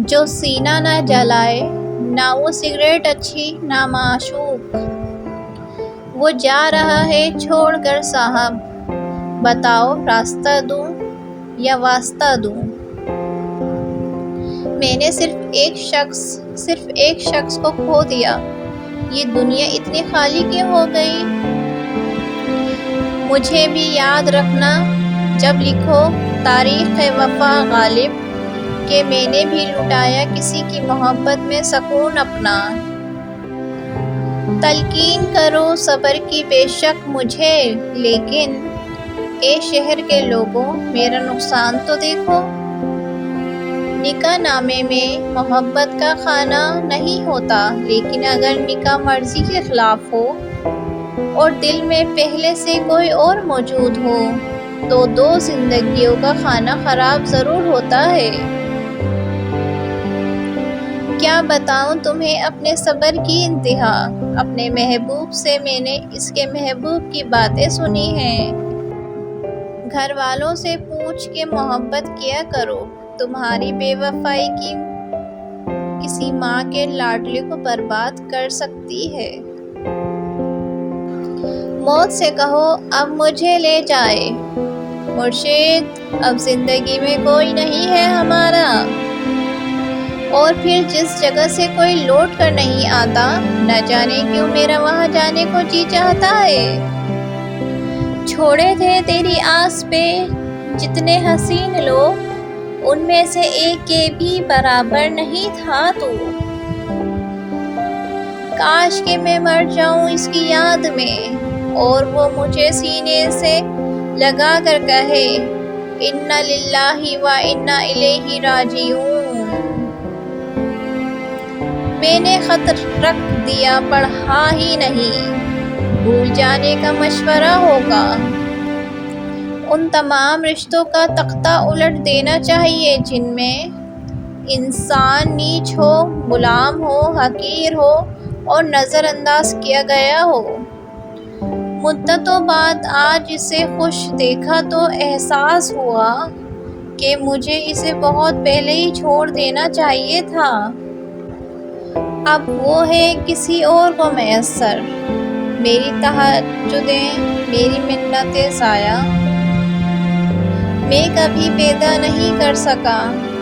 جو سینہ نہ جلائے، نہ وہ سگریٹ اچھی نہ معشوق، وہ جا رہا ہے چھوڑ کر صاحب، بتاؤ راستہ دوں یا واسطہ دوں۔ میں نے صرف ایک شخص کو کھو دیا، یہ دنیا اتنی خالی کیوں ہو گئی؟ مجھے بھی یاد رکھنا جب لکھو تاریخ وفا غالب، کہ میں نے بھی لٹایا کسی کی محبت میں سکون اپنا۔ تلقین کرو صبر کی بے شک مجھے، لیکن اے شہر کے لوگوں میرا نقصان تو دیکھو۔ نکاح نامے میں محبت کا خانہ نہیں ہوتا، لیکن اگر نکاح مرضی کے خلاف ہو اور دل میں پہلے سے کوئی اور موجود ہو تو دو زندگیوں کا خانہ خراب ضرور ہوتا ہے۔ کیا بتاؤں تمہیں اپنے صبر کی انتہا، اپنے محبوب سے میں نے اس کے محبوب کی باتیں سنی ہیں۔ گھر والوں سے پوچھ کے محبت کیا کرو، تمہاری بے وفائی کی کسی ماں کے لاڈلے کو برباد کر سکتی ہے۔ موت سے کہو اب مجھے لے جائے مرشد، اب زندگی میں کوئی نہیں ہے ہمارا۔ اور پھر جس جگہ سے کوئی لوٹ کر نہیں آتا، نہ جانے کیوں میرا وہاں جانے کو جی چاہتا ہے۔ چھوڑے تھے تیری آس پہ جتنے حسین لوگ، ان میں سے ایک کے بھی برابر نہیں تھا تو۔ کاش کہ میں مر جاؤں اس کی یاد میں، اور وہ مجھے سینے سے لگا کر کہے انا للہ و انا الیہ راجعون۔ میں نے خط رکھ دیا پڑھا ہی نہیں، بھول جانے کا مشورہ ہوگا۔ ان تمام رشتوں کا تختہ الٹ دینا چاہیے جن میں انسان نیچ ہو، غلام ہو، حقیر ہو اور نظر انداز کیا گیا ہو۔ مدتوں بعد آج اسے خوش دیکھا تو احساس ہوا کہ مجھے اسے بہت پہلے ہی چھوڑ دینا چاہیے تھا۔ اب وہ ہے کسی اور کو میسر، میری تہجدیں، میری منتیں ضائع۔ میں کبھی پیدا نہیں کر سکا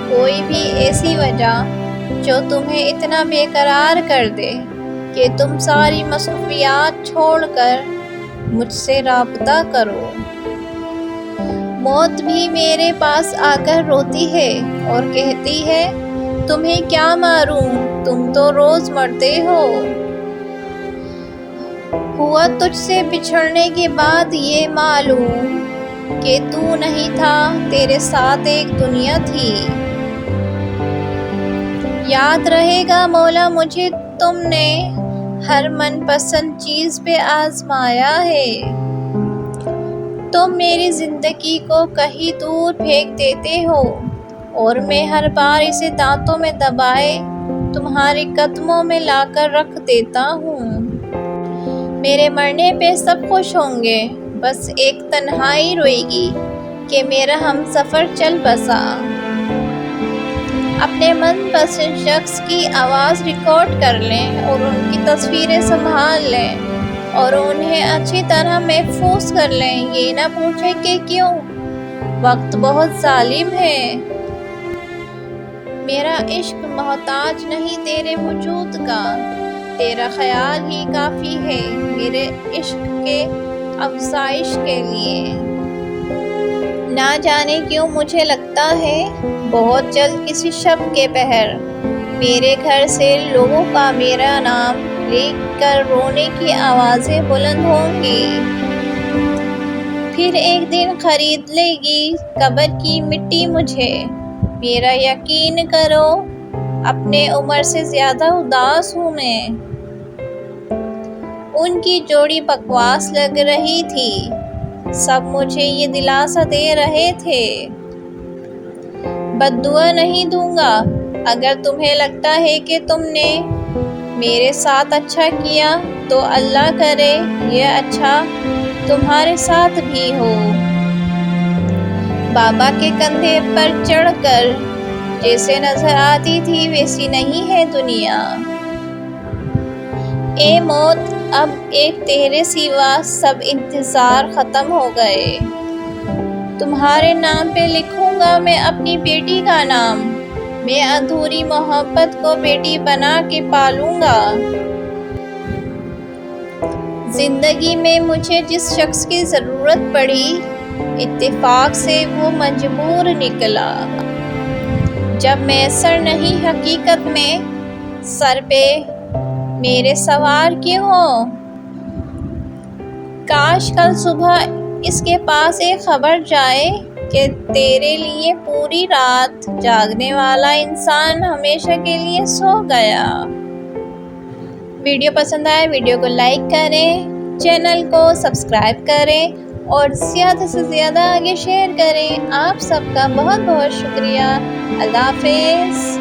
کوئی بھی ایسی وجہ جو تمہیں اتنا بے قرار کر دے کہ تم ساری مصروفیات چھوڑ کر مجھ سے رابطہ کرو۔ موت بھی میرے پاس آ کر روتی ہے اور کہتی ہے تمہیں کیا ماروں، تم تو روز مرتے ہو۔ ہوا تجھ سے بچھڑنے کے بعد یہ معلوم کہ تو نہیں تھا، تیرے ساتھ ایک دنیا تھی۔ یاد رہے گا مولا مجھے تم نے ہر من پسند چیز پہ آزمایا ہے۔ تم میری زندگی کو کہیں دور پھینک دیتے ہو اور میں ہر بار اسے دانتوں میں دبائے تمہارے قدموں میں لا کر رکھ دیتا ہوں۔ میرے مرنے پہ سب خوش ہوں گے، بس ایک تنہائی روئے گی کہ میرا ہمسفر چل بسا۔ اپنے من پسند شخص کی آواز ریکارڈ کر لیں اور ان کی تصویریں سنبھال لیں اور انہیں اچھی طرح محفوظ کر لیں۔ یہ نہ پوچھیں کہ کیوں، وقت بہت ظالم ہے۔ میرا عشق محتاج نہیں تیرے وجود کا، تیرا خیال ہی کافی ہے میرے عشق کے افزائش کے لیے۔ نہ جانے کیوں مجھے لگتا ہے بہت جلد کسی شب کے پہر میرے گھر سے لوگوں کا میرا نام لے کر رونے کی آوازیں بلند ہوں گی۔ پھر ایک دن خرید لے گی قبر کی مٹی مجھے۔ میرا یقین کرو اپنے عمر سے زیادہ اداس ہوں میں۔ ان کی جوڑی بکواس لگ رہی تھی، سب مجھے یہ دلاسا دے رہے تھے۔ بد دعا نہیں دوں گا، اگر تمہیں لگتا ہے کہ تم نے میرے ساتھ اچھا کیا تو اللہ کرے یہ اچھا تمہارے ساتھ بھی ہو۔ بابا کے کندھے پر چڑھ کر جیسے نظر آتی تھی ویسی نہیں ہے دنیا۔ اے موت اب ایک تیرے سوا سب انتظار ختم ہو گئے۔ تمہارے نام پہ لکھوں گا میں اپنی بیٹی کا نام، میں ادھوری محبت کو بیٹی بنا کے پالوں گا۔ زندگی میں مجھے جس شخص کی ضرورت پڑی، اتفاق سے وہ مجبور نکلا۔ جب میسر نہیں حقیقت میں، سر پہ میرے سوار کیوں ہو؟ کاش کل صبح اس کے پاس ایک خبر جائے کہ تیرے لیے پوری رات جاگنے والا انسان ہمیشہ کے لیے سو گیا۔ ویڈیو پسند آئے ویڈیو کو لائک کریں، چینل کو سبسکرائب کریں اور زیادہ سے زیادہ آگے شیئر کریں۔ آپ سب کا بہت بہت شکریہ۔ اللہ حافظ۔